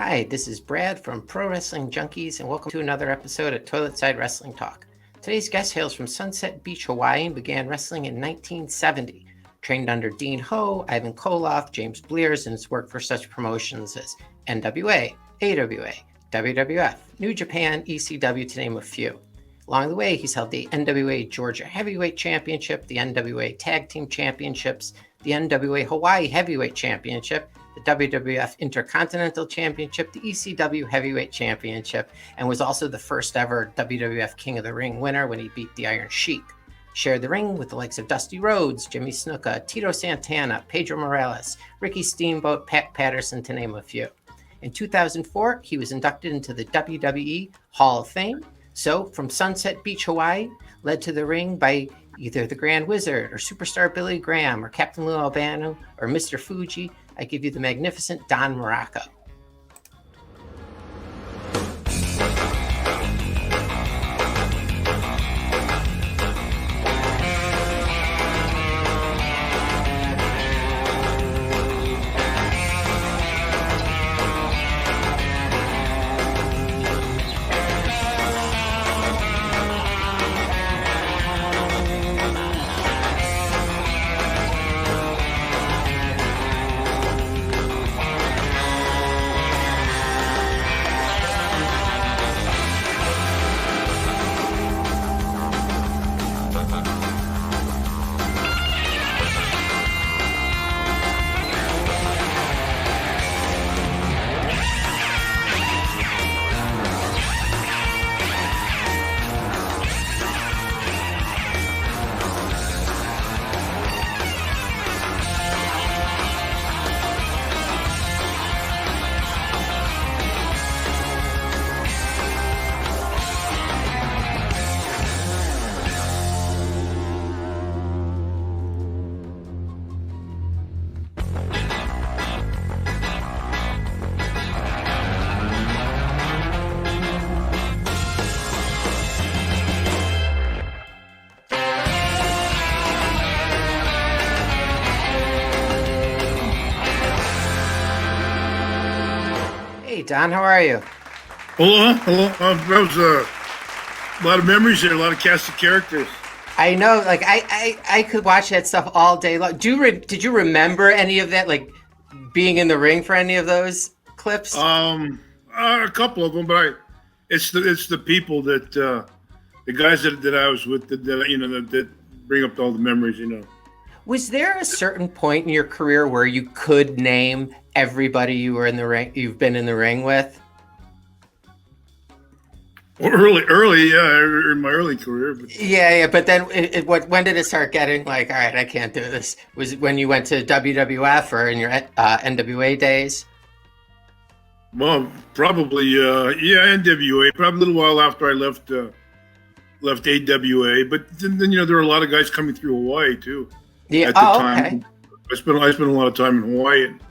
Hi, this is Brad from Pro Wrestling Junkies, and welcome to another episode of Toilet Side Wrestling Talk. Today's guest hails from Sunset Beach, Hawaii, and began wrestling in 1970. Trained under Dean Ho, Ivan Koloff, James Blears, and has worked for such promotions as NWA, AWA, WWF, New Japan, ECW, to name a few. Along the way, he's held the NWA Georgia Heavyweight Championship, the NWA Tag Team Championships, the NWA Hawaii Heavyweight Championship, the WWF Intercontinental Championship, the ECW Heavyweight Championship, and was also the first ever WWF King of the Ring winner when he beat the Iron Sheik. Shared the ring with the likes of Dusty Rhodes, Jimmy Snuka, Tito Santana, Pedro Morales, Ricky Steamboat, Pat Patterson, to name a few. In 2004, he was inducted into the WWE Hall of Fame. So, from Sunset Beach, Hawaii, led to the ring by either the Grand Wizard or Superstar Billy Graham or Captain Lou Albano or Mr. Fuji, I give you the magnificent Don Muraco. Hey, Don, how are you? Hello. That was a lot of memories there, a lot of cast of characters. I know, like I could watch that stuff all day long. Did you remember any of that, like being in the ring for any of those clips? A couple of them, but it's the people that the guys that I was with that bring up all the memories. Was there a certain point in your career where you could name everybody you've been in the ring with? Well, early, yeah, in my early career. But Yeah, but then when did it start getting like, all right, I can't do this? Was it when you went to WWF or in your NWA days? Well, probably, NWA. Probably a little while after I left AWA. But then there were a lot of guys coming through Hawaii too. Yeah. At the time. Okay. I spent a lot of time in Hawaii. And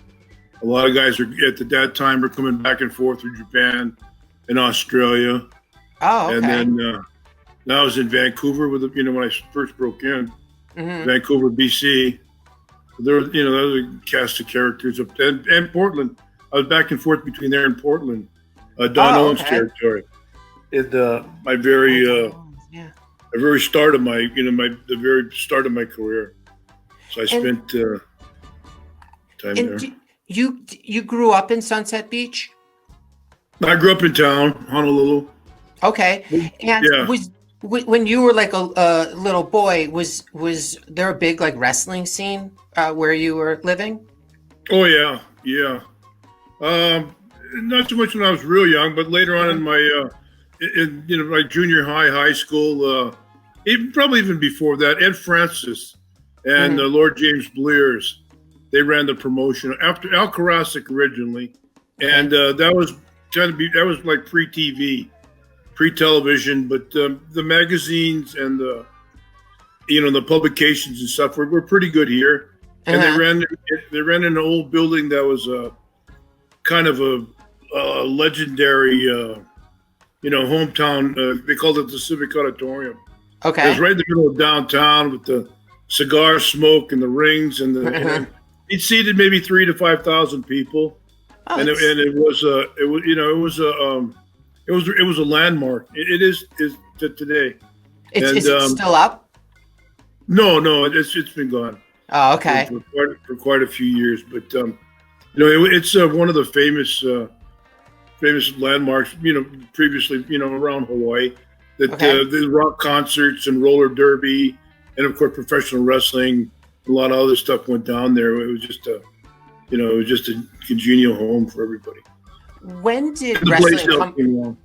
a lot of guys at that time were coming back and forth through Japan and Australia. Oh, okay. And then now I was in Vancouver when I first broke in, Vancouver, BC. There was a cast of characters and Portland. I was back and forth between there and Portland, Don Owens territory. In my very start of the very start of my career. So I spent time there. You grew up in Sunset Beach? I grew up in town, Honolulu. Okay. And when you were like a little boy, was there a big like wrestling scene where you were living? Oh yeah. Not so much when I was real young, but later on in my my junior high school, probably even before that, Ed Francis and Lord James Blears, they ran the promotion after Al Karasik originally, and that was like pre-TV. Pre-television, but the magazines and the publications and stuff were pretty good here. And they ran in an old building that was kind of a legendary, hometown. They called it the Civic Auditorium. Okay. It was right in the middle of downtown with the cigar smoke and the rings and it seated maybe 3,000 to 5,000 people. Oh, and it was it was a landmark. It is today. is it still up? No, it's been gone Oh, okay. for quite a few years. But it's one of the famous landmarks. Previously, around Hawaii, that Okay. the rock concerts and roller derby, and of course professional wrestling. A lot of other stuff went down there. It was just a congenial home for everybody. When did And the wrestling place come? came along.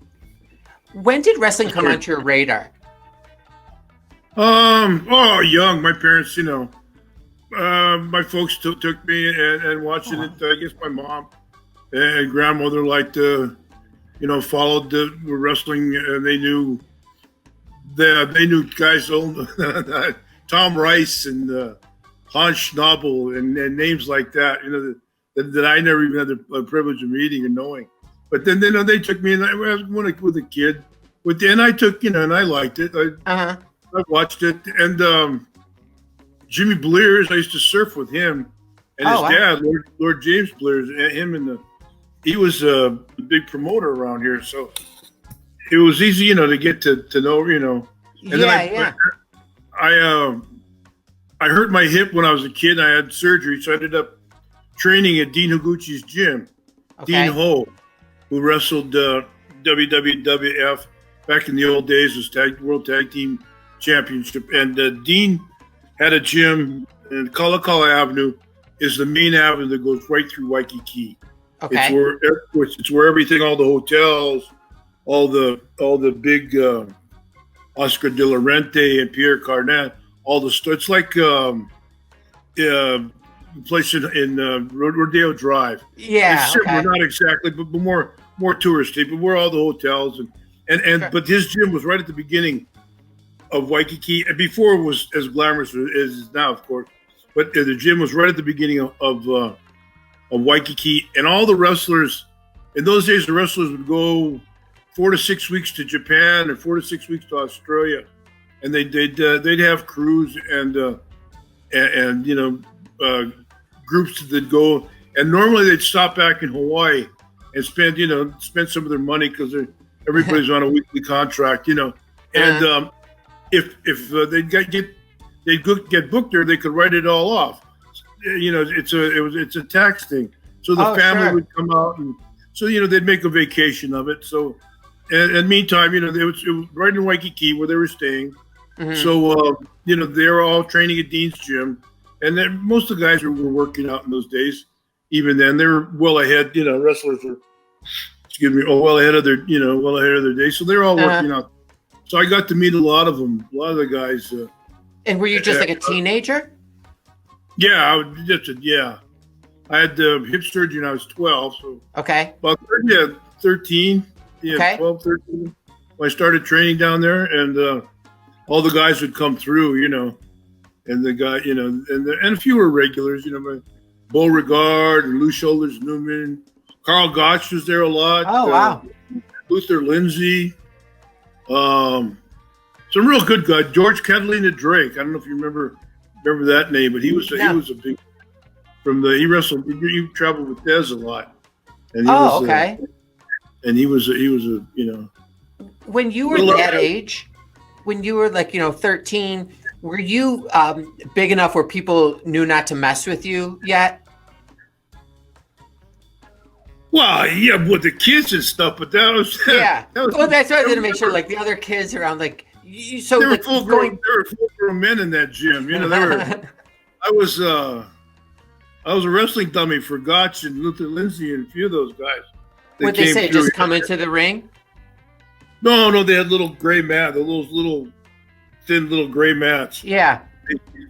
When did wrestling come onto your radar? Young. My parents, my folks took me and watching it. I guess my mom and grandmother liked to, followed the wrestling. And they knew guys old Tom Rice and Hans Schnabel and names like that. That I never even had the privilege of meeting and knowing. But then they took me, and I went with a kid. And I took, and I liked it. I watched it, and Jimmy Blears. I used to surf with him and his dad, Lord James Blears. He was a big promoter around here, so it was easy, to get to know, And then I hurt my hip when I was a kid. I had surgery, so I ended up training at Dean Higuchi's gym. Okay. Dean Ho, who wrestled WWF back in the old days, was World Tag Team Championship. And Dean had a gym, and Kalakala Avenue is the main avenue that goes right through Waikiki. Okay. It's where everything, all the hotels, all the big Oscar de la Renta and Pierre Cardin, all the stores. It's like place in Rodeo Drive. Yeah. We're not exactly, but more touristy. But we're all the hotels and sure. But his gym was right at the beginning of Waikiki, and before it was as glamorous as it is now, of course. But the gym was right at the beginning of Waikiki, and all the wrestlers in those days, the wrestlers would go 4 to 6 weeks to Japan or 4 to 6 weeks to Australia, and they'd have crews and groups that go, and normally they'd stop back in Hawaii and spend some of their money because everybody's on a weekly contract, and if they'd get booked there, they could write it all off. It's a tax thing, so the family would come out, and so they'd make a vacation of it. So, and meantime, it was right in Waikiki where they were staying. Mm-hmm. So they were all training at Dean's gym. And then most of the guys were working out in those days. Even then, they were well ahead. Wrestlers were, well ahead of their day. So they were all working out. So I got to meet a lot of them, a lot of the guys. And were you just like a teenager? Yeah, I had hip surgery when I was 12. So okay, about 13. Yeah, okay. 12, 13. When I started training down there, and all the guys would come through, and the guy, and a few were regulars, Beauregard and Lou Shoulders Newman. Carl Gotch was there a lot. Oh, wow. Luther Lindsay. Some real good guys. George Catalina Drake. I don't know if you remember that name, but he was a big he wrestled. He traveled with Dez a lot. And he was, okay. And he was a When you were that age, when you were 13. Were you big enough where people knew not to mess with you yet? Well, yeah, with the kids and stuff, but that was well, that's why I wanted to make sure, the other kids around, they were full grown men in that gym. They were. I was a wrestling dummy for Gotch and Luther Lindsay and a few of those guys. Would they say just come into the ring? No, they had little gray mat, those little thin little gray mats. Yeah.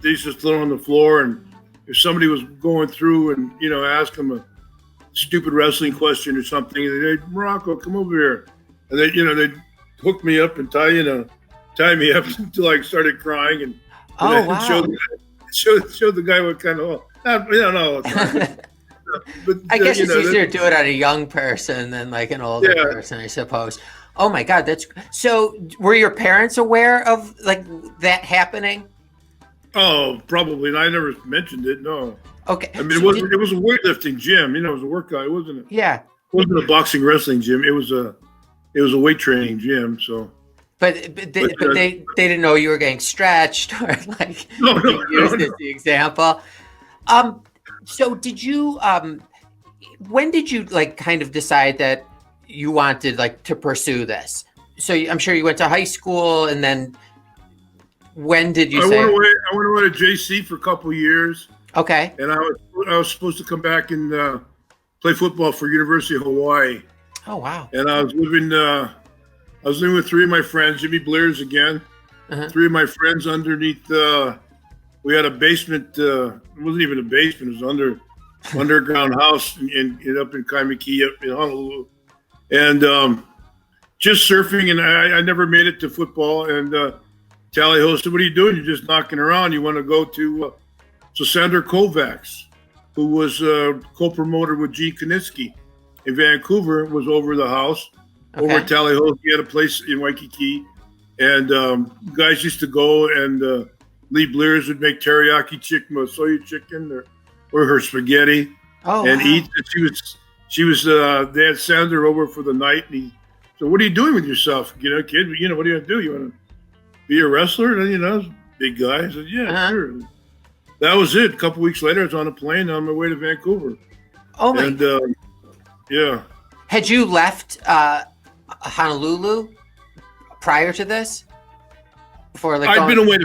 They used to throw on the floor, and if somebody was going through and ask them a stupid wrestling question or something, they'd Muraco, come over here, and they'd hook me up and tie me up until I started crying, and wow. show the guy what kind of but I guess it's easier to do it on a young person than an older person, I suppose. Oh my God, so. Were your parents aware of that happening? Oh, probably. And I never mentioned it. No. Okay. I mean, it was a weightlifting gym. It was a workout. It wasn't a boxing wrestling gym. It was a weight training gym. So, but they didn't know you were getting stretched or like no, used as the example. So did you? When did you like kind of decide that you wanted like to pursue this? So I'm sure you went to high school, and then when did you say? I went away to JC for a couple of years. Okay. And I was supposed to come back and play football for University of Hawaii. Oh wow! And I was living with three of my friends, Jimmy Blair's again. Three of my friends underneath. We had a basement. It wasn't even a basement. It was underground house in up in Kaimiki, up in Honolulu, and just surfing. And I never made it to football. And Tally Ho said, "What are you doing? You're just knocking around. You want to go to?" So Sandor Kovacs, who was a co-promoter with Gene Knitsky in Vancouver, was over the house, over at Tally Ho. He had a place in Waikiki, and guys used to go, and Lee Blears would make teriyaki chicken, soya chicken, or her spaghetti, eat. And she was. They had Sandor over for the night, and he said, "What are you doing with yourself, kid? What are you gonna do? You want to be a wrestler?" And big guy. I said, "Yeah, sure." That was it. A couple weeks later, I was on a plane on my way to Vancouver. Oh my! And yeah. Had you left Honolulu prior to this? Before like I've been away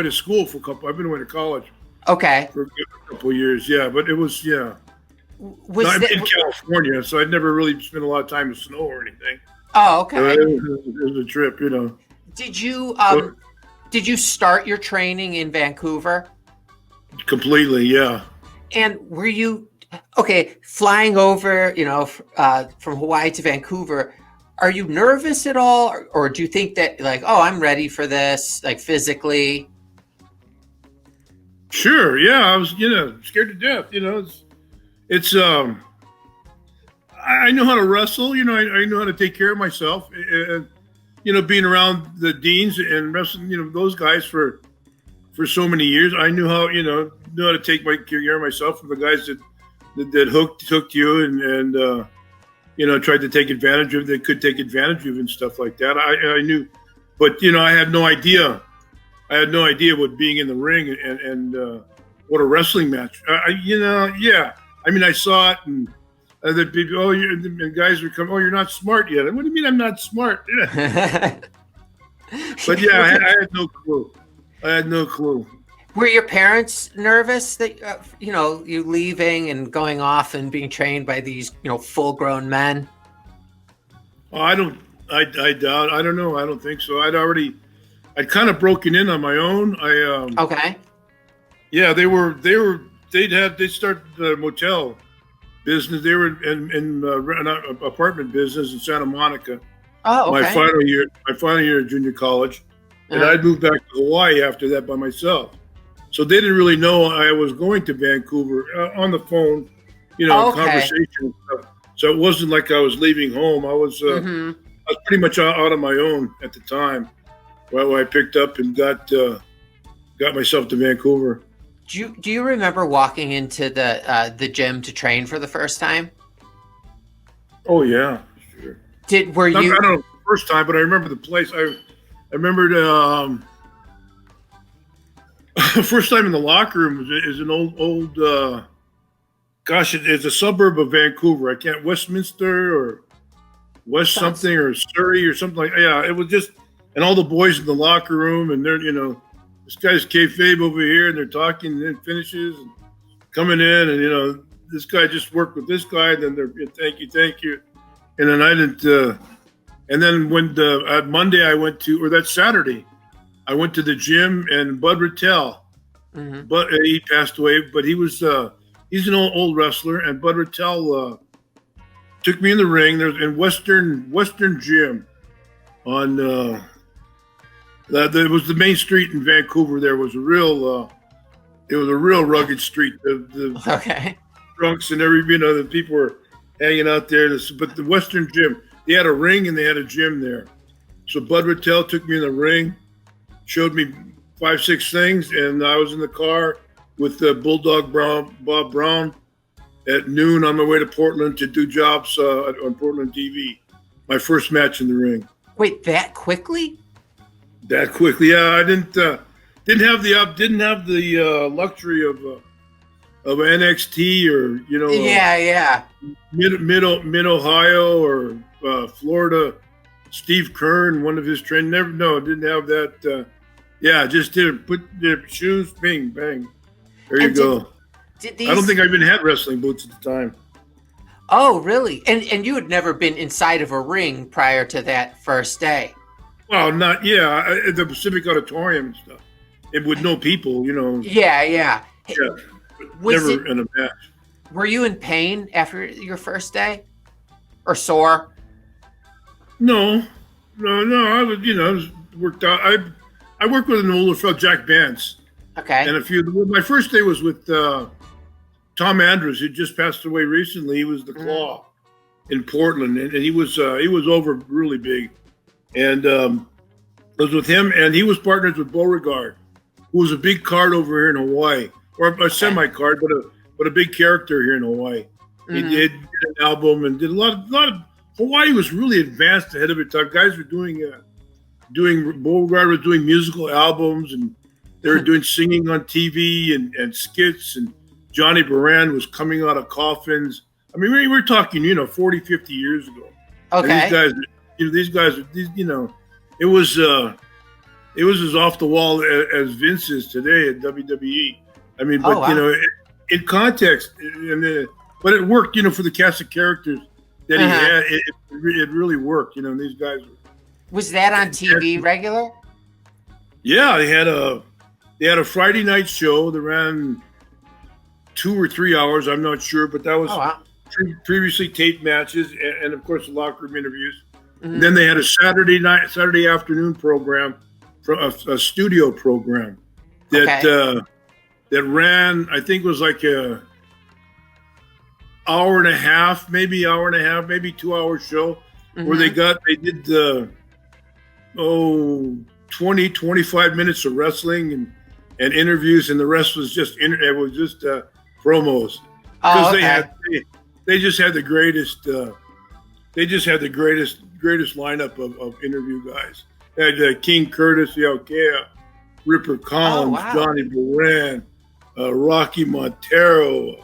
to school for a couple. I've been away to college. Okay. For a couple of years, yeah. But it was I'm in California, so I'd never really spent a lot of time in snow or anything. Oh, okay. It was a trip, Did you start your training in Vancouver? Completely, yeah. And were you flying over, from Hawaii to Vancouver? Are you nervous at all, or do you think that like, oh, I'm ready for this, like physically? Sure, yeah. I was, scared to death. It's I know how to wrestle. I know how to take care of myself. And, being around the Deans and wrestling, those guys for so many years, I knew how to take care of myself from the guys that hooked you and tried to take advantage of, that could take advantage of and stuff like that. I knew, but I had no idea. I had no idea what being in the ring and what a wrestling match. Yeah. I mean, I saw it, and the people, and guys would come, "Oh, you're not smart yet." What do you mean I'm not smart? Yeah. But yeah, I had no clue. I had no clue. Were your parents nervous that you leaving and going off and being trained by these full-grown men? Oh, I don't know. I don't think so. I'd kind of broken in on my own. Okay. Yeah, they started the motel business. They were in an apartment business in Santa Monica. Oh, okay. My final year of junior college. And I'd moved back to Hawaii after that by myself. So they didn't really know I was going to Vancouver on the phone, conversation and stuff. So it wasn't like I was leaving home. I was pretty much out on my own at the time. Well, I picked up and got myself to Vancouver. Do you remember walking into the gym to train for the first time? Oh yeah, sure. I don't know the first time, but I remember the place. I remembered first time in the locker room is an old it's a suburb of Vancouver. Westminster or West something or Surrey or something like that. Yeah, it was just, and all the boys in the locker room, and they're this guy's kayfabe over here, and they're talking, and then finishes and coming in, and this guy just worked with this guy, and then they're thank you, and then I didn't. And then when Monday I went to, or that Saturday, I went to the gym, and Bud Rattel, but he passed away, but he was he's an old wrestler, and Bud Rattel took me in the ring. There's in Western Gym on there was the main street in Vancouver. There was a real rugged street. The drunks and the people were hanging out there. But the Western Gym, they had a ring and they had a gym there. So Bud Rattel took me in the ring, showed me 5-6 things, and I was in the car with Bulldog Bob Brown at noon on my way to Portland to do jobs on Portland TV. My first match in the ring. Wait, that quickly? That quickly? Yeah, I didn't have the luxury of NXT or mid Ohio or Florida. Steve Kern, one of his trainers, didn't have that. Just did put their shoes, bing, bang. There you go. I don't think I even had wrestling boots at the time. Oh, really? And you had never been inside of a ring prior to that first day? Well, at the Pacific Auditorium and stuff. It with no people, Yeah. Yeah, never in a match. Were you in pain after your first day? Or sore? No. I was, worked out. I worked with an older fellow, Jack Bance. Okay. And my first day was with Tom Andrews, who just passed away recently. He was the Claw in Portland, and he was over really big. And I was with him, and he was partners with Beauregard, who was a big card over here in Hawaii, or a semi-card, but a big character here in Hawaii. He did an album and did a lot of. Hawaii was really advanced ahead of its time. Guys were doing Beauregard was doing musical albums, and they were doing singing on TV and skits, and Johnny Baran was coming out of coffins. I mean, we're talking, 40, 50 years ago. Okay. And these guys, it was as off the wall as Vince is today at WWE. I mean, but in context, but it worked, for the cast of characters that he had. It really worked, These guys. Was that on TV regular? Yeah, they had a Friday night show that ran 2 or 3 hours. I'm not sure, but that was previously taped matches and of course the locker room interviews. And then they had a Saturday afternoon program, a studio program that ran. I think it was like a hour and a half, maybe 2 hour show where they did 20, 25 minutes of wrestling and interviews, and the rest was just promos because they just had the greatest lineup of interview guys. They had King Curtis, Yaokea, Ripper Collins, Johnny Baran, Rocky Montero,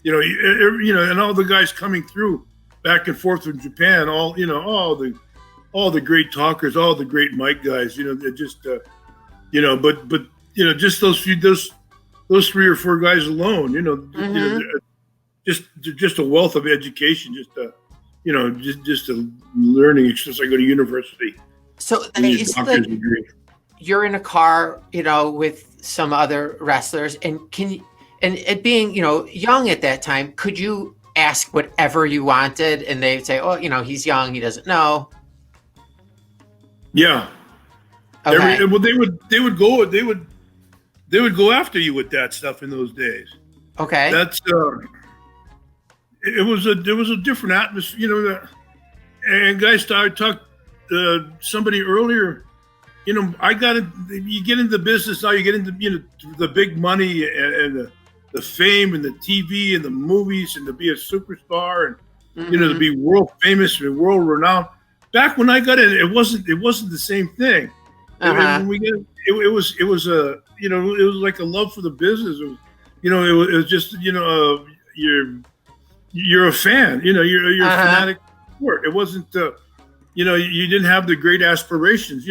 and all the guys coming through back and forth from Japan. All the great talkers, all the great mic guys. Just just those 3 or 4 guys alone. Just a wealth of education. Just a learning. It's like go to university. So it's like you're in a car, with some other wrestlers, and it being, young at that time, could you ask whatever you wanted, and they'd say, "Oh, he's young, he doesn't know." Yeah. Okay. They would go after you with that stuff in those days. Okay. That's there was a different atmosphere, and guys started talk somebody earlier, you get into the business now, you get into the big money and the fame and the TV and the movies, and to be a superstar and to be world famous and world renowned. Back when I got in, it wasn't the same thing. When we get it was like a love for the business. It was just you're a fan. You're a fanatic sport. It wasn't you didn't have the great aspirations.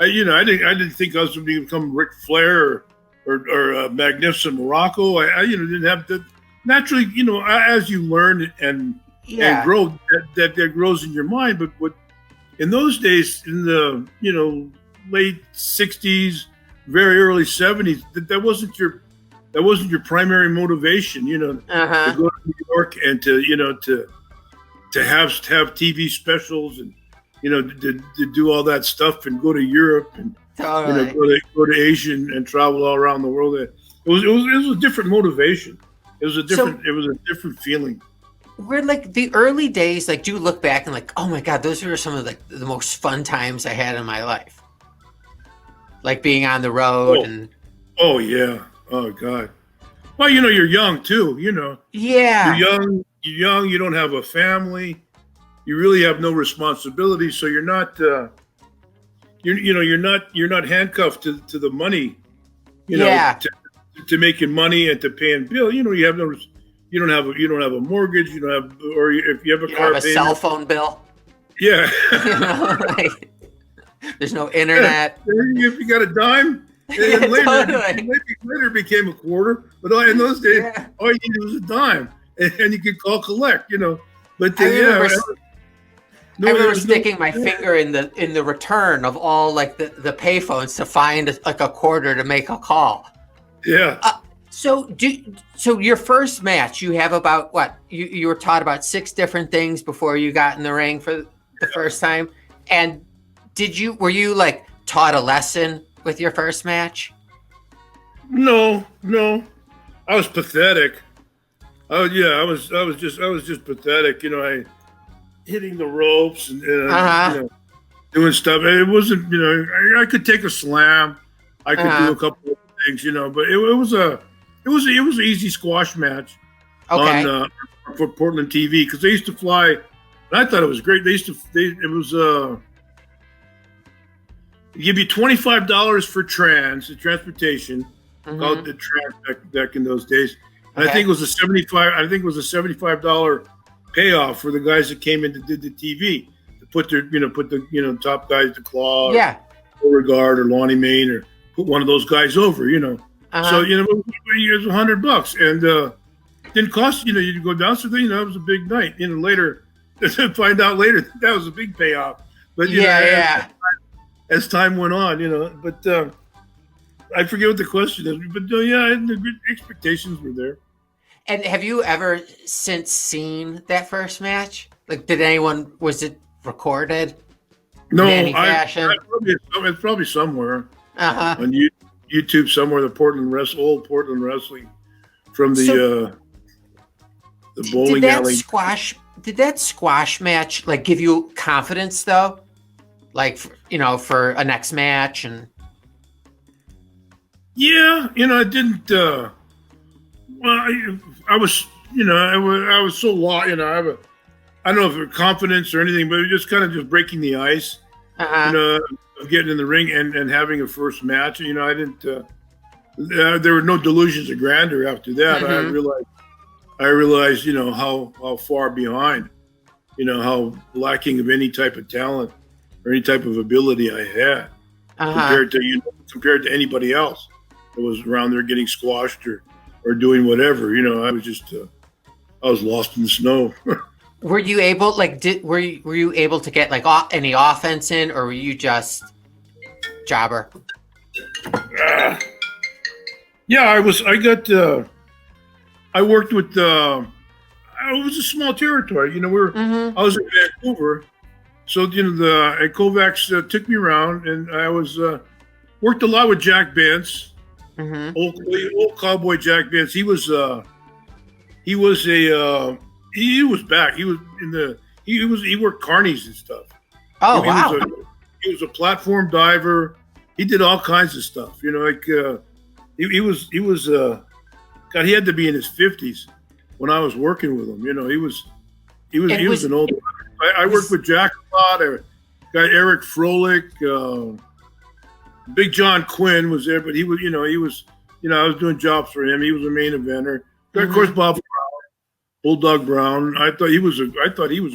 I didn't think I was going to become Ric Flair or Magnificent Muraco. I didn't have the naturally. As you learn and grow, that grows in your mind. But in those days, in the late '60s, very early '70s, that wasn't your primary motivation. To go to New York and to have TV specials and to do all that stuff and go to Europe and go to Asia and travel all around the world. It was a different motivation. It was a different feeling. We're like the early days. Like, do you look back and like, oh my God, those were some of the most fun times I had in my life. Like being on the road and. Oh yeah. Oh God. Well, you're young too. You're Yeah. young. You're young. You don't have a family. You really have no responsibility. So you're not. You're not handcuffed to the money. Yeah. To making money and to paying bill. You have no. You don't have a mortgage. You don't have, or if you have a You car have a payment, cell phone bill. Yeah. Like, there's no internet. If you got a dime, and Yeah, later, totally. later it became a quarter. But in those days, Yeah. all you needed was a dime, and you could call collect. But I remember, no, I remember there's no- sticking my finger in the return of all like the payphones to find like a quarter to make a call. Yeah. So your first match, you have about what? You were taught about 6 different things before you got in the ring for the first time. And were you like taught a lesson with your first match? No. I was pathetic. I was just pathetic. I hitting the ropes and doing stuff. It wasn't. I could take a slam. I could do a couple of things. But it was an easy squash match on for Portland TV because they used to fly. And I thought it was great. It was give you $25 for transportation, called the trans back in those days. And I think it was a $75 payoff for the guys that came in to did the TV to put the top guys, the Claw, Beauregard or Lonnie Main, or put one of those guys over. So it was $100 and didn't cost you go down. So it was a big night. Later, find out later that was a big payoff. But as time went on, but I forget what the question is. But the expectations were there. And have you ever since seen that first match? Like, was it recorded? No, in any fashion? It's probably somewhere on YouTube somewhere. The old Portland wrestling from the bowling alley. Did that squash match like give you confidence though? Like for a next match and. Yeah, it didn't. Well, I was so lost. I don't know if it was confidence or anything, but it was just kind of just breaking the ice. Of getting in the ring and having a first match. I didn't. There were no delusions of grandeur after that. I realized, how far behind, how lacking of any type of talent or any type of ability I had compared to anybody else that was around there getting squashed or doing whatever. I was just I was lost in the snow. Were you able were you able to get like any offense in, or were you just jobber? Yeah, I got. I worked with. It was a small territory. I was in Vancouver, so the Kovacs took me around, and I was worked a lot with Jack Bence, old cowboy Jack Bence. He was back. He was he worked carnies and stuff. Oh, wow. He was a platform diver. He did all kinds of stuff. He was God, he had to be in his 50s when I was working with him. He was an old. I worked with Jack a lot. Guy Eric Froelich, Big John Quinn was there, but he was I was doing jobs for him. He was a main eventer. Of course, Bob Brown, Bulldog Brown. I thought he was a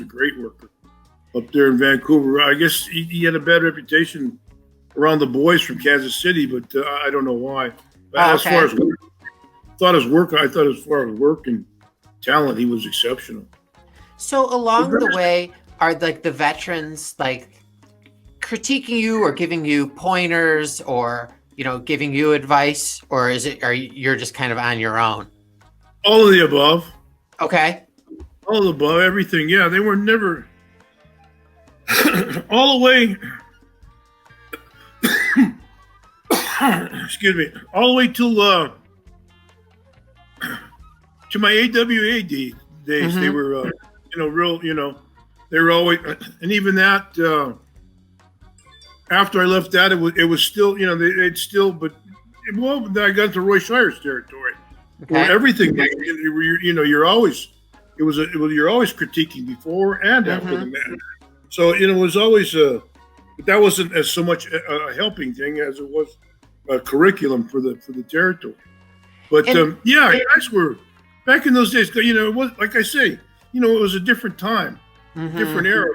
great worker up there in Vancouver. I guess he had a bad reputation around the boys from Kansas City, but I don't know why. As far as work, I thought as far as work and talent, he was exceptional. So along the way, are like the veterans like critiquing you or giving you pointers or giving you advice, or you're just kind of on your own? All of the above. Okay. All of the above, everything. Yeah, they were never all the way. Excuse me. All the way till to my AWA days. They were, real. They were always, and even that. After I left that, it was still, they'd still, but I got into Roy Shire's territory. where everything, you're always, you're always critiquing before and after the match. So, it was always, but that wasn't as so much a helping thing as it was a curriculum for the territory. But guys were back in those days. It was, like I say, it was a different time, different era.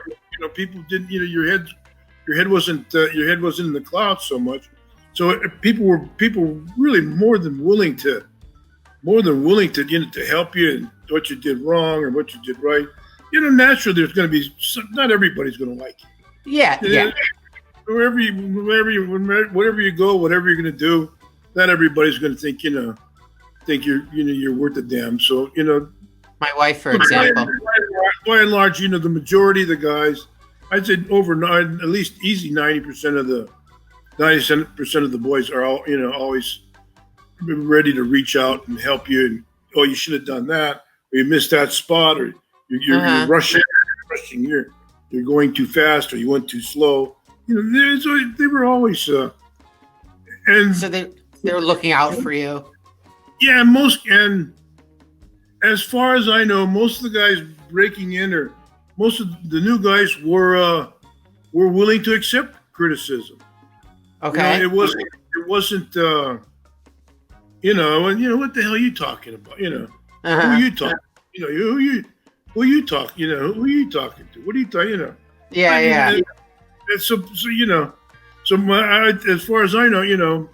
People didn't. Your head wasn't in the clouds so much. So people were really more than willing to to help you and what you did wrong or what you did right. Naturally, there's going to be not everybody's going to like you. Yeah. Wherever you go, whatever you're going to do, not everybody's going to think you're worth a damn. So my wife, for example, by and large, the majority of the guys, I'd say at least easy 90% of the boys are all always ready to reach out and help you. And you should have done that, or you missed that spot, or you're rushing, you're going too fast, or you went too slow. They were always and so they were looking out for you. Yeah, and as far as I know, most of the guys breaking in, or most of the new guys, were willing to accept criticism. Okay, it wasn't. What the hell are you talking about? Who are you talking? Who are you talking? Who are you talking to? What are you talking? Yeah. So as far as I know,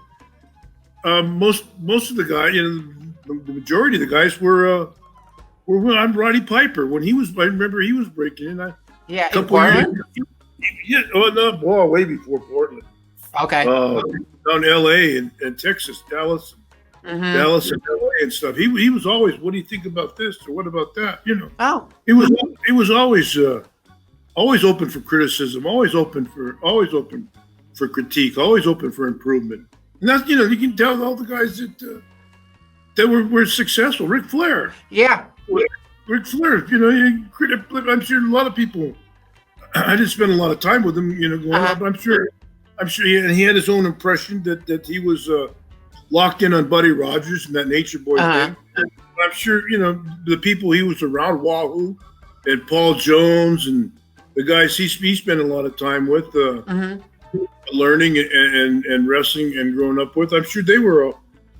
most of the guys, the majority of the guys were I'm Roddy Piper when I remember he was breaking in. In Portland? Way before Portland. Okay. Down L.A. and Texas, Dallas and L.A. and stuff. He was always, what do you think about this or what about that? Oh. It was always open for criticism, always open for critique, always open for improvement. And that's, you can tell all the guys that were successful. Ric Flair. Yeah. Ric Flair, I'm sure a lot of people, I didn't spend a lot of time with him, going up, but I'm sure he had his own impression that he was locked in on Buddy Rogers and that Nature Boy thing. I'm sure, the people he was around, Wahoo and Paul Jones and the guys he spent a lot of time with, learning and wrestling and growing up with. I'm sure they were,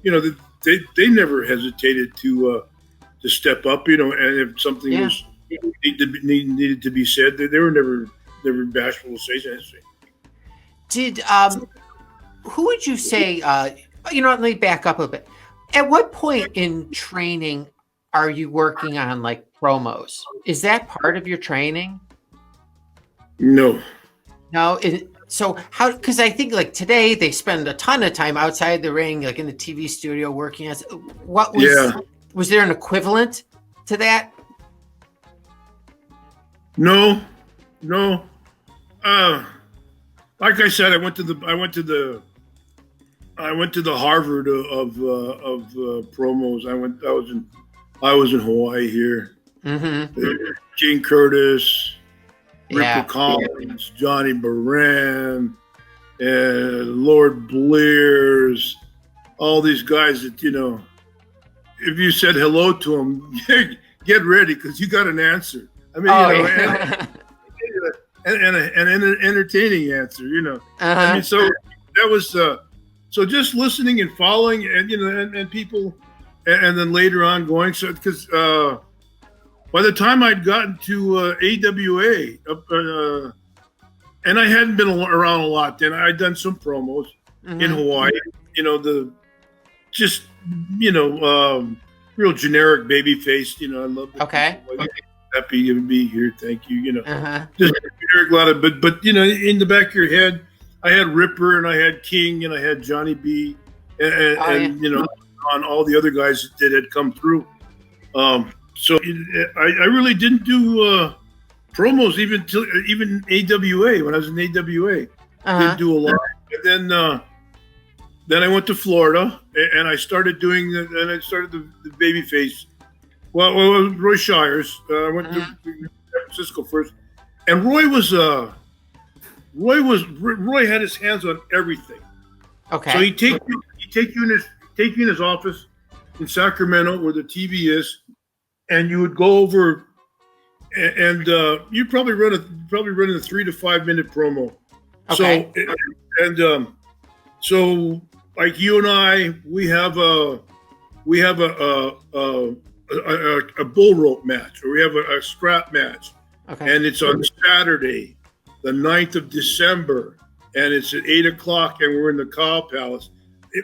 they never hesitated to step up, and if something was needed to be said, they were never bashful to say anything. Did who would you say? Let me back up a bit. At what point in training are you working on like promos? Is that part of your training? No. So how? Because I think like today they spend a ton of time outside the ring, like in the TV studio, working as. What was? Yeah. Was there an equivalent to that? No. Like I said, I went to the Harvard of promos. I was in Hawaii here. King Curtis, Ripper Collins, Johnny Baran, and Lord Blears, all these guys that, if you said hello to them, get ready because you got an answer. I mean, and an entertaining answer, I mean, so that was so just listening and following, and and people, and then later on going. So because by the time I'd gotten to AWA, and I hadn't been around a lot then, I'd done some promos in Hawaii. Real generic baby faced. I love it. Okay. Happy to be here. Thank you. Just a lot of, but in the back of your head, I had Ripper and I had King and I had Johnny B and on all the other guys that had come through. So I really didn't do promos even AWA when I was in AWA. Didn't do a lot. And then I went to Florida and I started doing the babyface. Well, Roy Shires. I went to San Francisco first, and Roy had his hands on everything. Okay. So he'd take you in his office, in Sacramento where the TV is, and you would go over, and you probably run a 3 to 5 minute promo. Okay. So like you and I, we have a bull rope match, or we have a strap match, and it's on Saturday, the 9th of December, and it's at 8:00, and we're in the Cow Palace.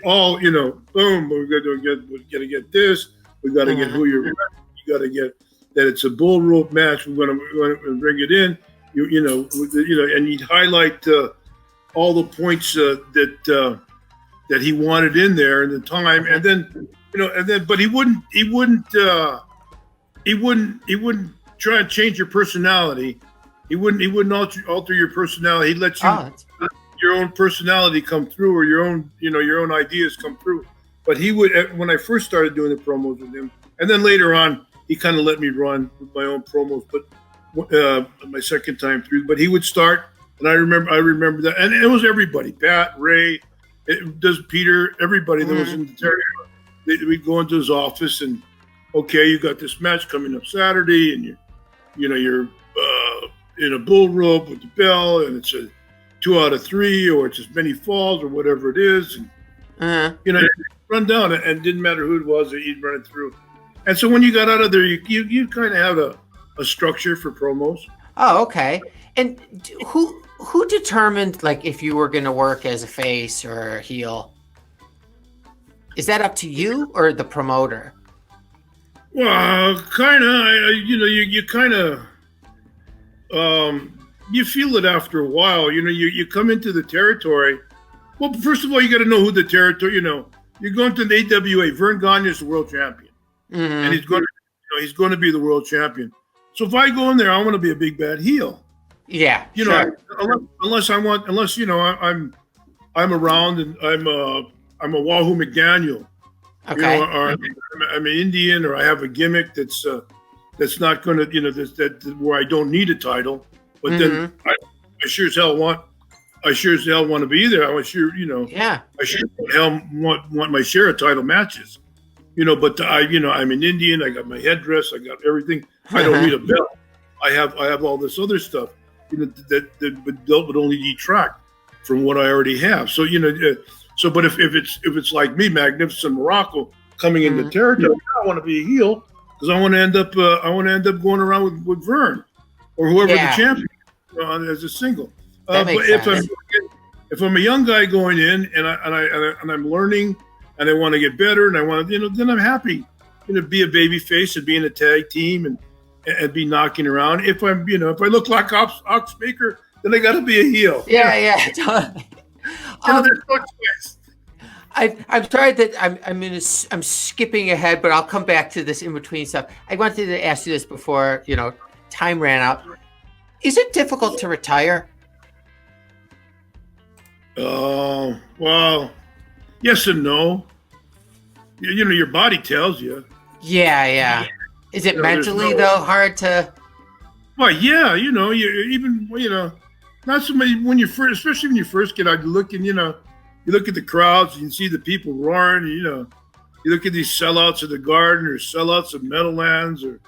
All boom, we're gonna get this. We got to get who you're. You got to get that it's a bull rope match. We're gonna bring it in. And he'd highlight all the points that he wanted in there in the time, and then but he wouldn't try and change your personality. He wouldn't alter your personality. He'd let you your own personality come through, or your own ideas come through. But he would, when I first started doing the promos with him, and then later on, he kind of let me run with my own promos. But my second time through, but he would start, and I remember that, and it was everybody, Pat, Ray, Peter, everybody that was in the territory. We'd go into his office, and okay, you got this match coming up Saturday, and you're in a bull rope with the bell, and it's a 2 out of 3, or it's as many falls, or whatever it is, and run down it, and didn't matter who it was, he'd run it through. And so when you got out of there, you kind of have a structure for promos. Oh, okay. And who determined like if you were going to work as a face or a heel? Is that up to you or the promoter? Well, kind of. You kind of you feel it after a while. You come into the territory. Well, first of all, you got to know who the territory. You're going to the AWA. Vern Gagne is the world champion, and he's going to be the world champion. So if I go in there, I want to be a big bad heel. Yeah, unless I'm around and I'm a Wahoo McDaniel. Okay. Or I'm an Indian, or I have a gimmick that's not going to where I don't need a title, but then I sure as hell want to be there. I sure want my share of title matches. But I'm an Indian. I got my headdress. I got everything. I don't need a belt. I have all this other stuff that would only detract from what I already have. So but if it's like me, Magnificent Muraco, coming into territory, I want to be a heel because I want to end up going around with Vern or whoever the champion as a single. But if I'm a young guy going in and I'm learning and I want to get better and I want to, then I'm happy, be a baby face and be in a tag team and be knocking around. If I'm, if I look like Ox Baker, then I got to be a heel. Yeah. Totally. I'm sorry that I'm skipping ahead, but I'll come back to this in between stuff. I wanted to ask you this before, time ran out. Is it difficult to retire? Well, yes and no. Your body tells you. Yeah. Is it mentally though hard to? Well, yeah. Not so many when especially when you first get out. You look and you look at the crowds and you see the people roaring. You look at these sellouts of the Garden or sellouts of Meadowlands or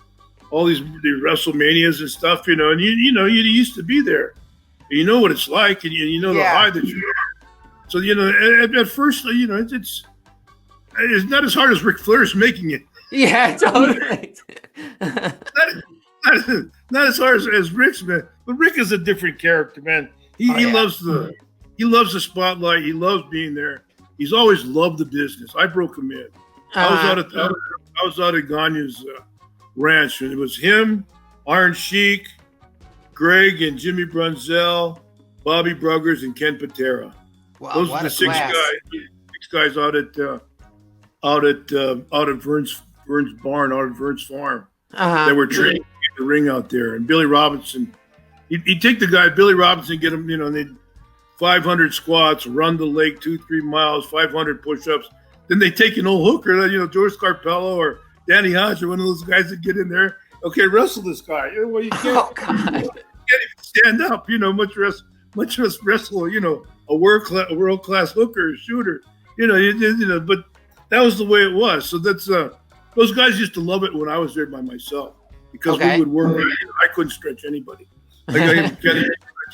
all the WrestleManias and stuff. And you used to be there. You know what it's like, and the high that you are. So at first, it's not as hard as Ric Flair's making it. Yeah, totally. not as hard as Rick's, man. But Rick is a different character, man. He loves the spotlight. He loves being there. He's always loved the business. I broke him in. I was out at Gagne's ranch, and it was him, Iron Sheik, Greg and Jimmy Brunzell, Bobby Bruggers, and Ken Patera. Wow, those are the six guys out at Vern's barn, out at Vern's farm. That were training in the ring out there. And Billy Robinson, he'd take the guy, Billy Robinson, get him, they'd 500 squats, run the lake 2-3 miles, 500 push-ups. Then they take an old hooker, George Scarpello or Danny Hodge, or one of those guys that get in there. Okay, wrestle this guy. Well, you can't, you can't even stand up, much less wrestle, a world class hooker or shooter, but that was the way it was. So that's those guys used to love it when I was there by myself because we would work. I couldn't stretch anybody. Like I can't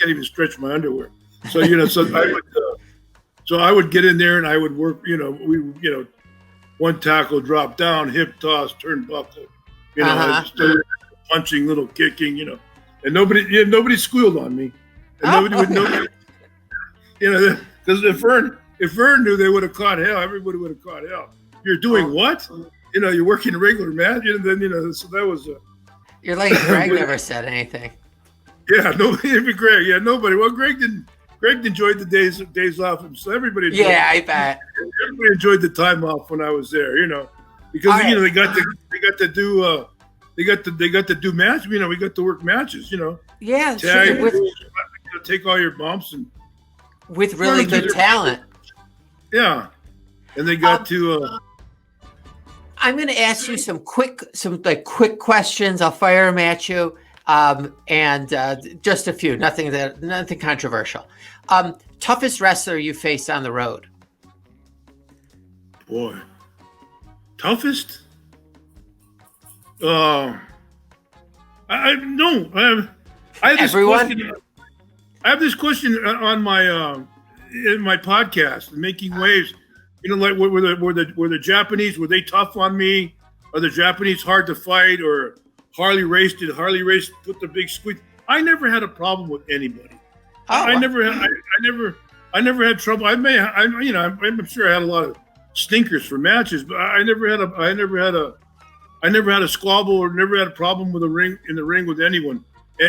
even stretch my underwear. So so I would get in there and I would work. One tackle, drop down, hip toss, turnbuckle. Punching, little kicking. And nobody squealed on me, and nobody would know. Because if Vern knew, they would have caught hell. Everybody would have caught hell. You're doing what? You're working a regular match, and then so that was. You're like Greg never said anything. Yeah, nobody. Even Greg. Yeah, nobody. Well, Greg didn't. Greg enjoyed the days off, so everybody. I bet. Everybody enjoyed the time off when I was there. Because they got to do. They got to do match. We got to work matches. Yeah, tag, take all your bumps and. With really good talent. Yeah, and they got to. I'm going to ask you some quick questions. I'll fire them at you, and just a few. Nothing controversial. Toughest wrestler you faced on the road? Boy, toughest. I have everyone. I have this question on my in my podcast, Making Waves. Like were the Japanese, were they tough on me? Are the Japanese hard to fight? Or Harley Race put the big squeeze? I never had a problem with anybody. I never had trouble. I'm sure I had a lot of stinkers for matches, but I never had a squabble or never had a problem with in the ring with anyone.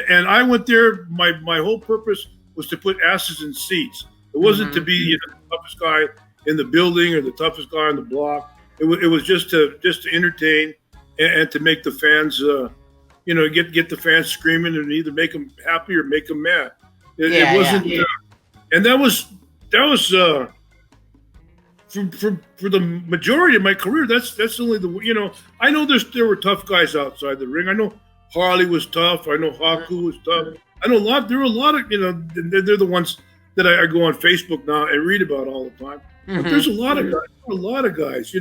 And I went there. My whole purpose was to put asses in seats. It wasn't to be the toughest guy in the building or the toughest guy on the block. It was just to entertain and to make the fans, get the fans screaming and either make them happy or make them mad. It wasn't, and that was for the majority of my career. That's only I know there were tough guys outside the ring. I know Harley was tough. I know Haku was tough. I know there were a lot of, they're the ones that I go on Facebook now and read about all the time. But there's a lot of guys, that a lot of guys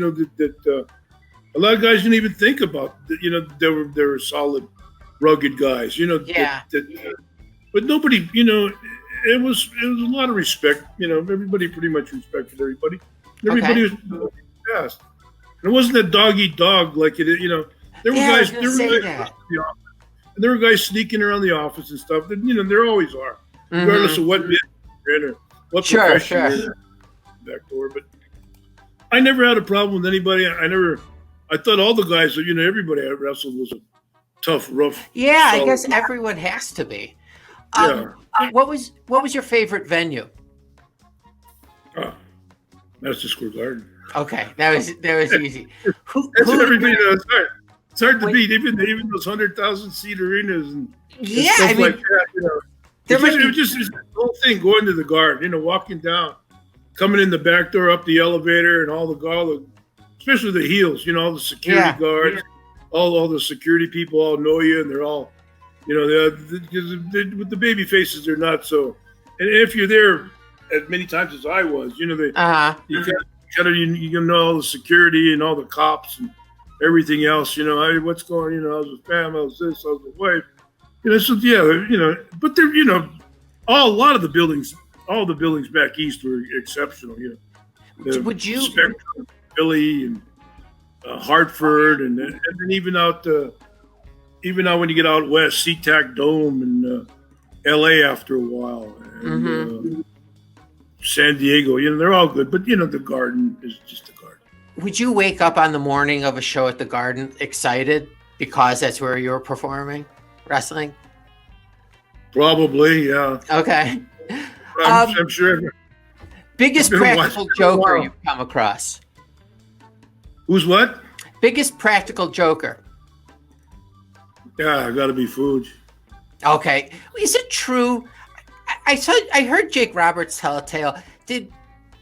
didn't even think about. They were solid, rugged guys. But nobody, it was a lot of respect. Everybody pretty much respected everybody. Everybody was fast. And it wasn't a dog eat dog like it. There were guys. There were guys sneaking around the office and stuff. That there always are, regardless of what business you're in or what profession you're in. Back door, but I never had a problem with anybody. I thought all the guys, everybody I wrestled was a tough, rough. Yeah, I guess everyone has to be. What was your favorite venue? Madison Square Garden. Okay, that was easy. That's everybody knows. It's hard to beat even those 100,000 seat arenas and stuff like that. It was just this whole thing going to the Garden. Walking down, coming in the back door, up the elevator, and all the especially the heels. All the security guards, all the security people all know you, and they're all, with the baby faces, they're not so. And if you're there as many times as I was, you know all the security and all the cops and everything else. What's going? I was with fam, I was this, I was with wife. But they're a lot of the buildings. All the buildings back east were exceptional. Would you Spectrum, Philly and Hartford, and then even out when you get out west, SeaTac Dome and L.A. after a while, and San Diego. They're all good, but the Garden is just a Garden. Would you wake up on the morning of a show at the Garden excited because that's where you were performing wrestling? Probably, yeah. Okay. I'm sure. Biggest practical joker you've come across? Who's what? Biggest practical joker. Yeah, I got to be Fuji. Okay. Is it true? I heard Jake Roberts tell a tale. Did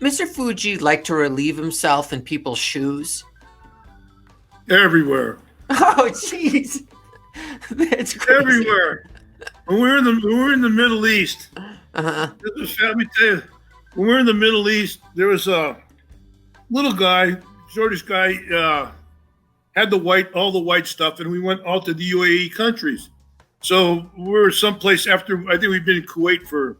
Mr. Fuji like to relieve himself in people's shoes? Everywhere. Oh, jeez. That's crazy. Everywhere. When we were in the Middle East. Let me tell you, when we were in the Middle East, there was a little guy, shortest guy had all the white stuff, and we went all to the UAE countries. So we were someplace after. I think we'd been in Kuwait for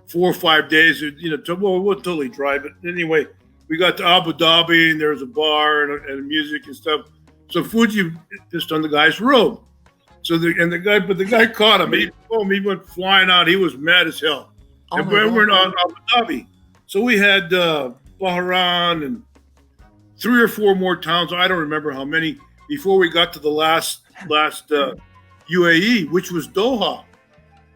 4 or 5 days. Well, we'll totally drive it anyway. We got to Abu Dhabi, and there was a bar and music and stuff. So Fuji pissed on the guy's robe. So the guy caught him. He went flying out. He was mad as hell. Oh, and we're in Abu Dhabi. So we had Bahrain and 3 or 4 more towns. I don't remember how many before we got to the last UAE, which was Doha.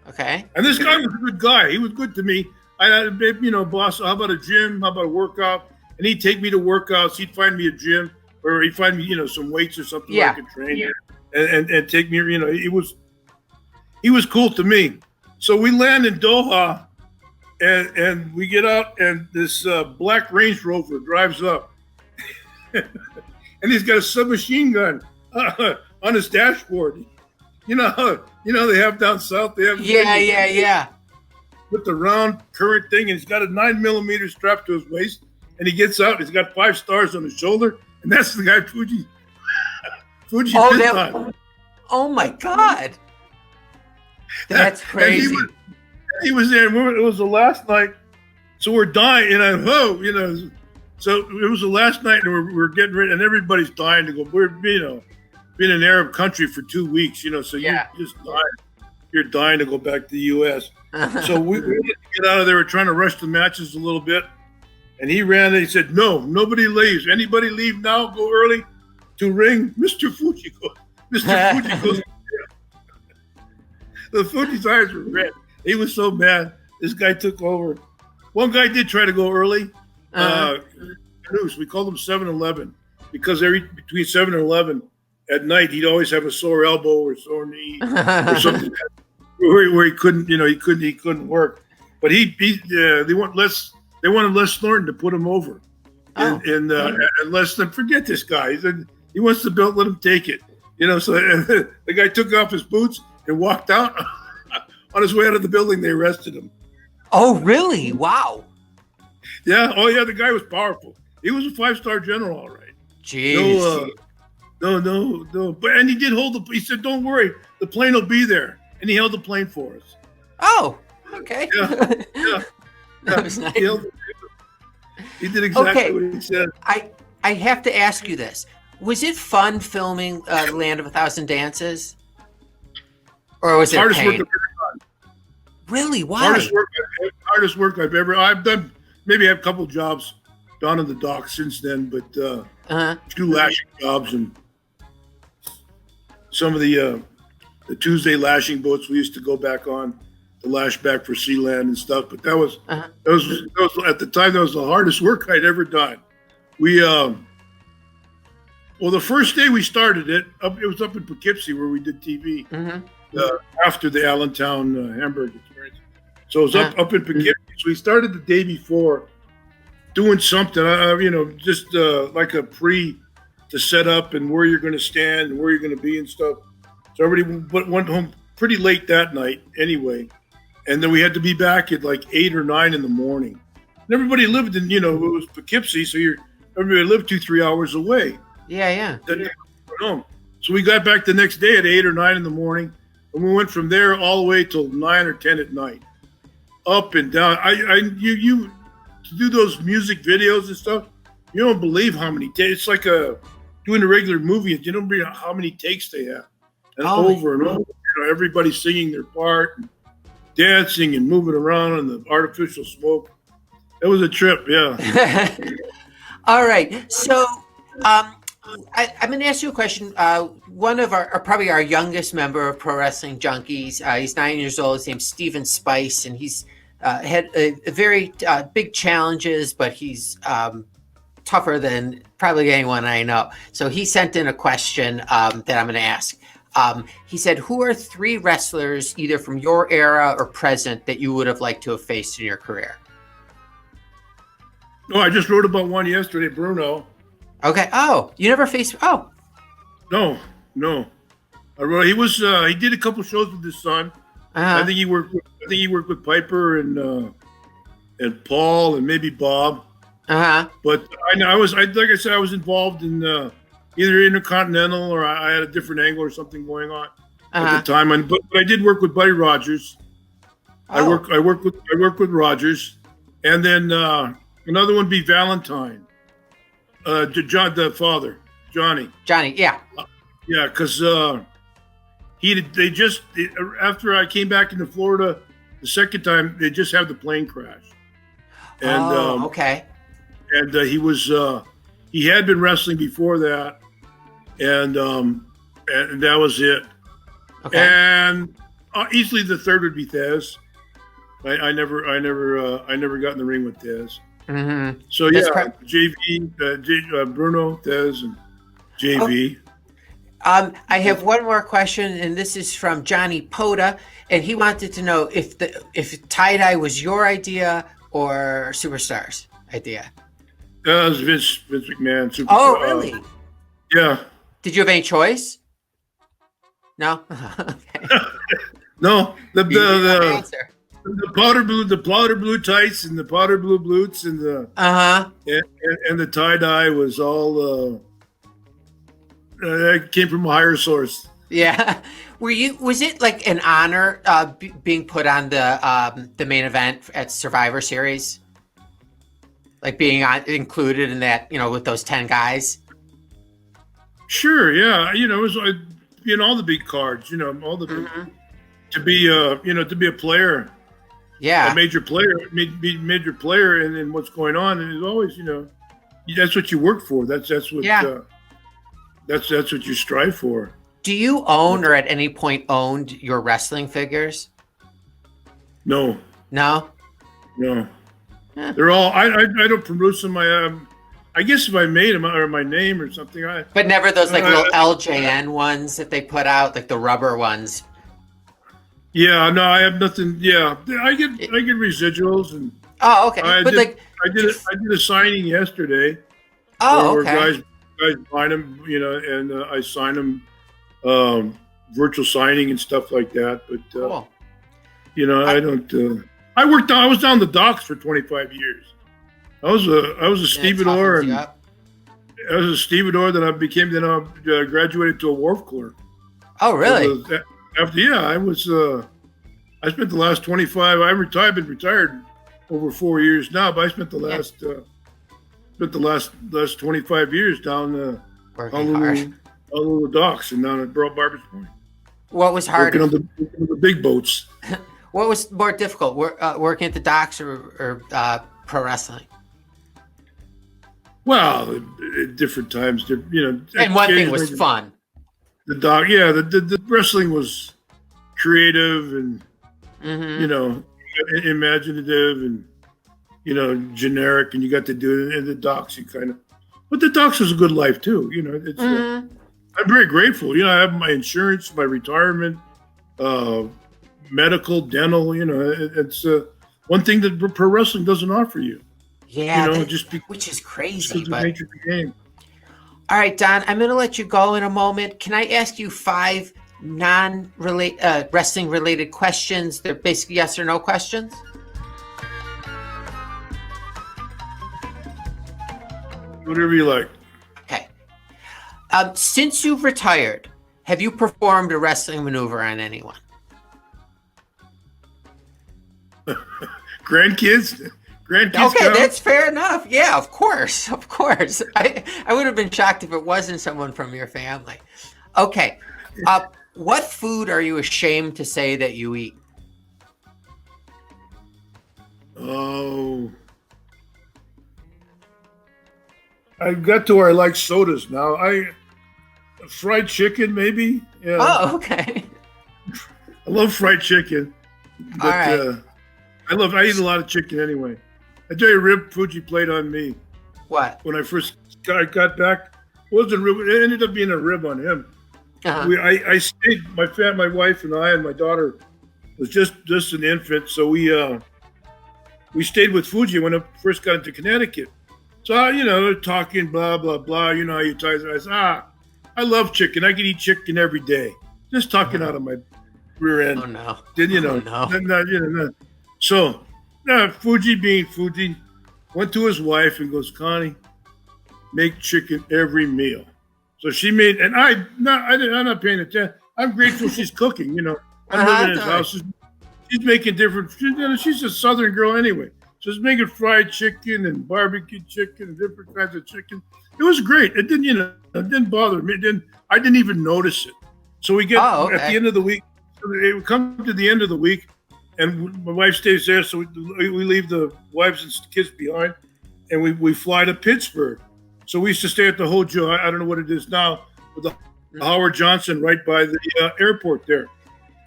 Okay. And this guy was a good guy. He was good to me. I had, boss, how about a gym? How about a workout? And he'd take me to workouts. He'd find me a gym, or he'd find me, some weights or something where I could train, and take me. He was cool to me. So we land in Doha, and we get out, and this black Range Rover drives up, and he's got a submachine gun on his dashboard. They have down south. They have with the round current thing, and he's got a 9mm strapped to his waist, and he gets out. He's got 5 stars on his shoulder, and that's the guy Fuji. Oh my God, that's crazy. He was there. It was the last night, so we're dying, and so it was the last night, and we're getting ready, and everybody's dying to go. We're been in an Arab country for 2 weeks, so you're just dying. You're dying to go back to the U.S. So we get out of there. We're trying to rush the matches a little bit. And he ran and he said, no, nobody leaves. Anybody leave now, go early to ring Mr. Fuji. Mr. Fuji goes. The Fuji's eyes were red. He was so mad. This guy took over. One guy did try to go early. We called him 7-Eleven because between 7 and 11 at night, he'd always have a sore elbow or sore knee or something where he couldn't work. But they wanted Les Thornton to put him over, and Les Thornton, forget this guy. He said he wants the belt, let him take it. So the guy took off his boots and walked out. On his way out of the building, they arrested him. Oh, really? Wow. Yeah. Oh, yeah. The guy was powerful. He was a 5-star general, all right. Jeez. No. And he did he said, don't worry, the plane will be there. And he held the plane for us. Oh, okay. Yeah. That was nice. He did exactly what he said. I have to ask you this. Was it fun filming Land of a Thousand Dances? Or was it hardest pain? Work I've ever done. Really? Why? Hardest work I've done. Maybe I have a couple jobs down in the dock since then, but 2 lashing jobs and some of the Tuesday lashing boats we used to go back on to lash back for Sealand and stuff. But that was at the time, that was the hardest work I'd ever done. We the first day we started it was up in Poughkeepsie where we did TV after the Allentown Hamburg experience. So it was up in Poughkeepsie. So we started the day before doing something, just like a to set up and where you're going to stand and where you're going to be and stuff. So everybody went home pretty late that night anyway. And then we had to be back at like 8 or 9 in the morning. And everybody lived in, it was Poughkeepsie, so everybody lived 2-3 hours away. Yeah. Then went home. So we got back the next day at 8 or 9 in the morning, and we went from there all the way till 9 or 10 at night, up and down. You to do those music videos and stuff, you don't believe how many takes. It's like doing a regular movie. You don't believe how many takes they have, and over and over. Everybody singing their part, and dancing and moving around in the artificial smoke. It was a trip, yeah. All right, so I'm going to ask you a question. One of probably our youngest member of Pro Wrestling Junkies, he's 9 years old. His name's Steven Spice, and he's had a very big challenges, but he's tougher than probably anyone I know. So he sent in a question that I'm going to ask. He said, who are 3 wrestlers, either from your era or present, that you would have liked to have faced in your career? No, I just wrote about one yesterday, Bruno. Okay. Oh, you never faced? Oh, no. I wrote. He did a couple shows with his son. I think he worked with Piper and Paul and maybe Bob. Uh-huh. But I was, like I said, I was involved in either Intercontinental or I had a different angle or something going on at the time. But I did work with Buddy Rogers. I worked with Rogers, and then another one be Valentine, John, the father, Johnny. Johnny, yeah. Yeah, because after I came back into Florida the second time, they just had the plane crash. And okay. And he had been wrestling before that, and that was it. Okay. And easily the third would be Thez. I never got in the ring with Thez. Mm-hmm. So JV, Bruno, Thez, and JV. I have one more question, and this is from Johnny Poda, and he wanted to know if tie-dye was your idea or Superstar's idea. That was Vince McMahon. Superstar. Oh, really? Yeah. Did you have any choice? No. Okay. No. The powder blue tights and the powder blue boots and the and the tie-dye was all that came from a higher source. Yeah. Was it like an honor being put on the main event at Survivor Series? Like being included in that, with those 10 guys? Sure, yeah. It was like all the big cards, all the big, to be a player. Yeah. A major player, and what's going on, and it's always, that's what you work for. That's what that's what you strive for. Do you own or at any point owned your wrestling figures? No. No? No. Yeah. They're all I don't produce them. I guess if I made them or my name or something. But never those like little LJN ones that they put out, like the rubber ones. Yeah, no, I have nothing. Yeah, I get residuals and. Oh, okay. I did a signing yesterday. Oh, where okay. Guys find them, and I sign them, virtual signing and stuff like that. But cool. I don't. I was down the docks for 25 years. I was a stevedore, and I was a stevedore. Then I became graduated to a wharf clerk. Oh, really? I was. I spent the last 25. Been retired over 4 years now, but I spent the last 25 years down Honolulu docks and down at Barbers Point. What was harder? Working on the big boats. What was more difficult, working at the docks or pro wrestling? Well, at different times, And one thing was fun. The dock, yeah. The wrestling was creative and imaginative and generic, and you got to do it in the docks. But the docks was a good life too. It's. I'm very grateful. I have my insurance, my retirement, medical, dental. It's one thing that pro wrestling doesn't offer you. Yeah, which is crazy. But the nature of the game. All right, Don, I'm going to let you go in a moment. Can I ask you 5 wrestling related questions? They're basically yes or no questions. Whatever you like. Okay. Since you've retired, have you performed a wrestling maneuver on anyone? Grandkids? Okay, count? That's fair enough. Yeah, of course. I would have been shocked if it wasn't someone from your family. Okay. What food are you ashamed to say that you eat? Oh. I got to where I like sodas now. Fried chicken, maybe. Yeah. Oh, okay. I love fried chicken. But, all right. I eat a lot of chicken anyway. I tell you, rib Fuji played on me. What? When I first got back, it ended up being a rib on him. Uh-huh. I stayed. My wife and I and my daughter was just an infant, so we stayed with Fuji when I first got into Connecticut. So they're talking blah blah blah. You know how you ties it. I said, I love chicken. I can eat chicken every day. Just talking out of my rear end. Oh no! Did you know? Oh, no. So. Fuji being Fuji, went to his wife and goes, Connie, make chicken every meal. So she made, and I'm not paying attention. I'm grateful she's cooking. I'm living in his house. She's making different. She's a Southern girl anyway. So she's making fried chicken and barbecue chicken and different kinds of chicken. It was great. It didn't bother me. I didn't even notice it. So we get at the end of the week. It would come to the end of the week, and my wife stays there. So we leave the wives and kids behind, and we fly to Pittsburgh. So we used to stay at the Hojo. I don't know what it is now, but the Howard Johnson right by the airport there.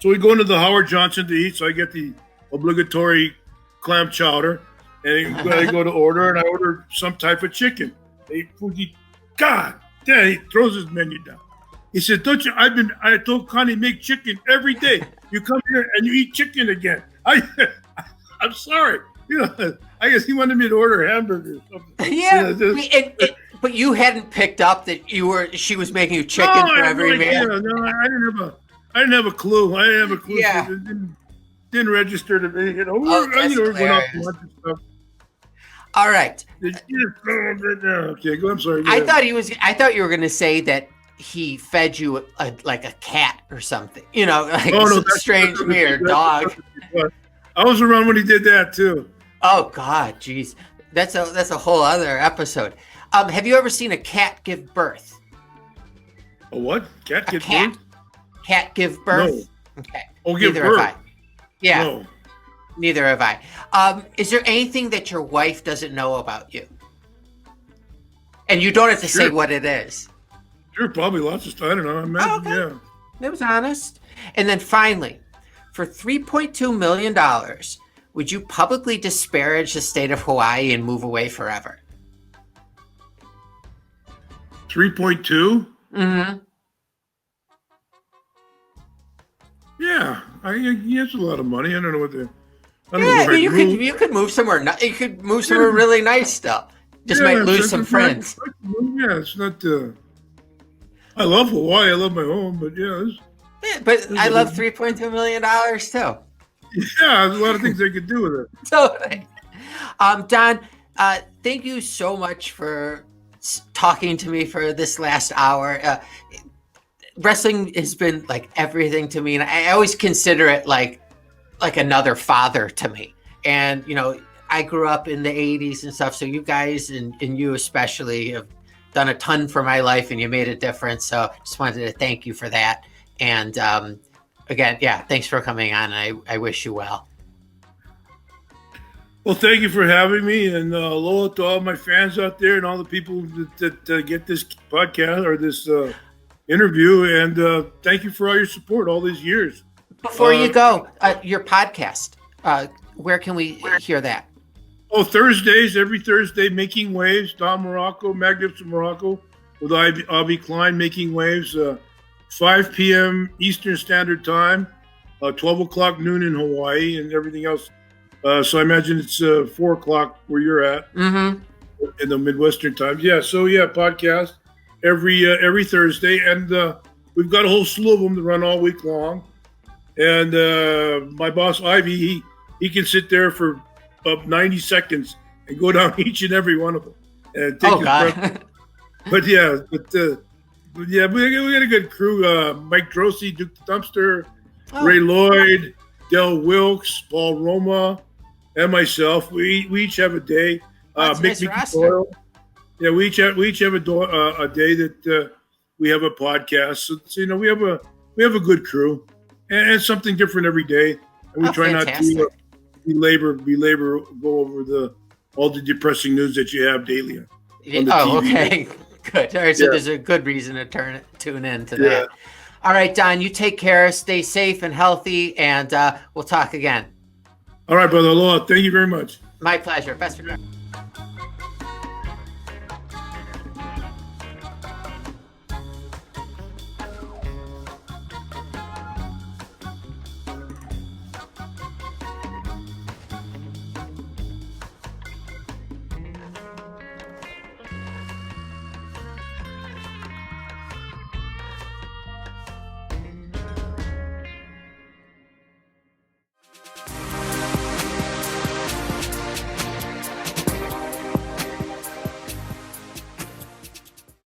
So we go into the Howard Johnson to eat. So I get the obligatory clam chowder, and I go to order, and I order some type of chicken. God damn, he throws his menu down. He said, "Don't you? I told Connie make chicken every day. You come here and you eat chicken again." I'm sorry. I guess he wanted me to order a hamburger or something. Yeah, but you hadn't picked up that she was making you chicken for every meal. No, I didn't have a clue. Yeah. So it didn't register to me. Went off to lunch and stuff. All right. Okay, go. I'm sorry. I thought you were going to say that he fed you like a cat or something. Some strange weird dog. I was around when he did that too. Oh God, geez, that's a whole other episode. Have you ever seen a cat give birth? A what? Cat give birth? Cat give birth? No. Okay. Oh, give birth. Have I. Yeah. No. Neither have I. Is there anything that your wife doesn't know about you? And you don't have to say what it is. Sure, probably lots of stuff. I don't know. I imagine, yeah. It was honest. And then finally, for $3.2 million, would you publicly disparage the state of Hawaii and move away forever? 3.2? Mm-hmm. Yeah, that's a lot of money. I don't know what the. You could move somewhere. You could move somewhere really nice stuff. Just might lose some friends. Yeah, it's not. I love Hawaii. I love my home, but but I love $3.2 million too. Yeah, there's a lot of things they could do with it. Totally. Don, thank you so much for talking to me for this last hour. Wrestling has been like everything to me, and I always consider it like another father to me. And I grew up in the 80s and stuff, so you guys and you especially have done a ton for my life, and you made a difference. So just wanted to thank you for that. And again, thanks for coming on. I wish you well. Well, thank you for having me, and aloha to all my fans out there and all the people that get this podcast or this interview. And thank you for all your support all these years. Before you go, your podcast, where can we hear that? Oh, every Thursday, Making Waves, Don Muraco, Magnificent Muraco, with Avi Klein, Making Waves, 5 p.m. Eastern Standard Time, 12 o'clock noon in Hawaii, and everything else. So I imagine it's 4 o'clock where you're at in the Midwestern time. Podcast every Thursday, and we've got a whole slew of them to run all week long. And my boss Ivy, he can sit there for about 90 seconds and go down each and every one of them and take his breath. But we got a good crew. Mike Drosy, Duke the Dumpster, Ray Lloyd, Del Wilkes, Paul Roma, and myself. We each have a day. Nice roster. Yeah, we each have a day that we have a podcast. So we have a good crew and something different every day. And we try fantastic. Not to belabor, go over all the depressing news that you have daily on the TV. Okay. Good. All right, so there's a good reason to tune in to that. All right, Don, you take care. Stay safe and healthy, and we'll talk again. All right, brother. Aloha. Thank you very much. My pleasure. Best regards.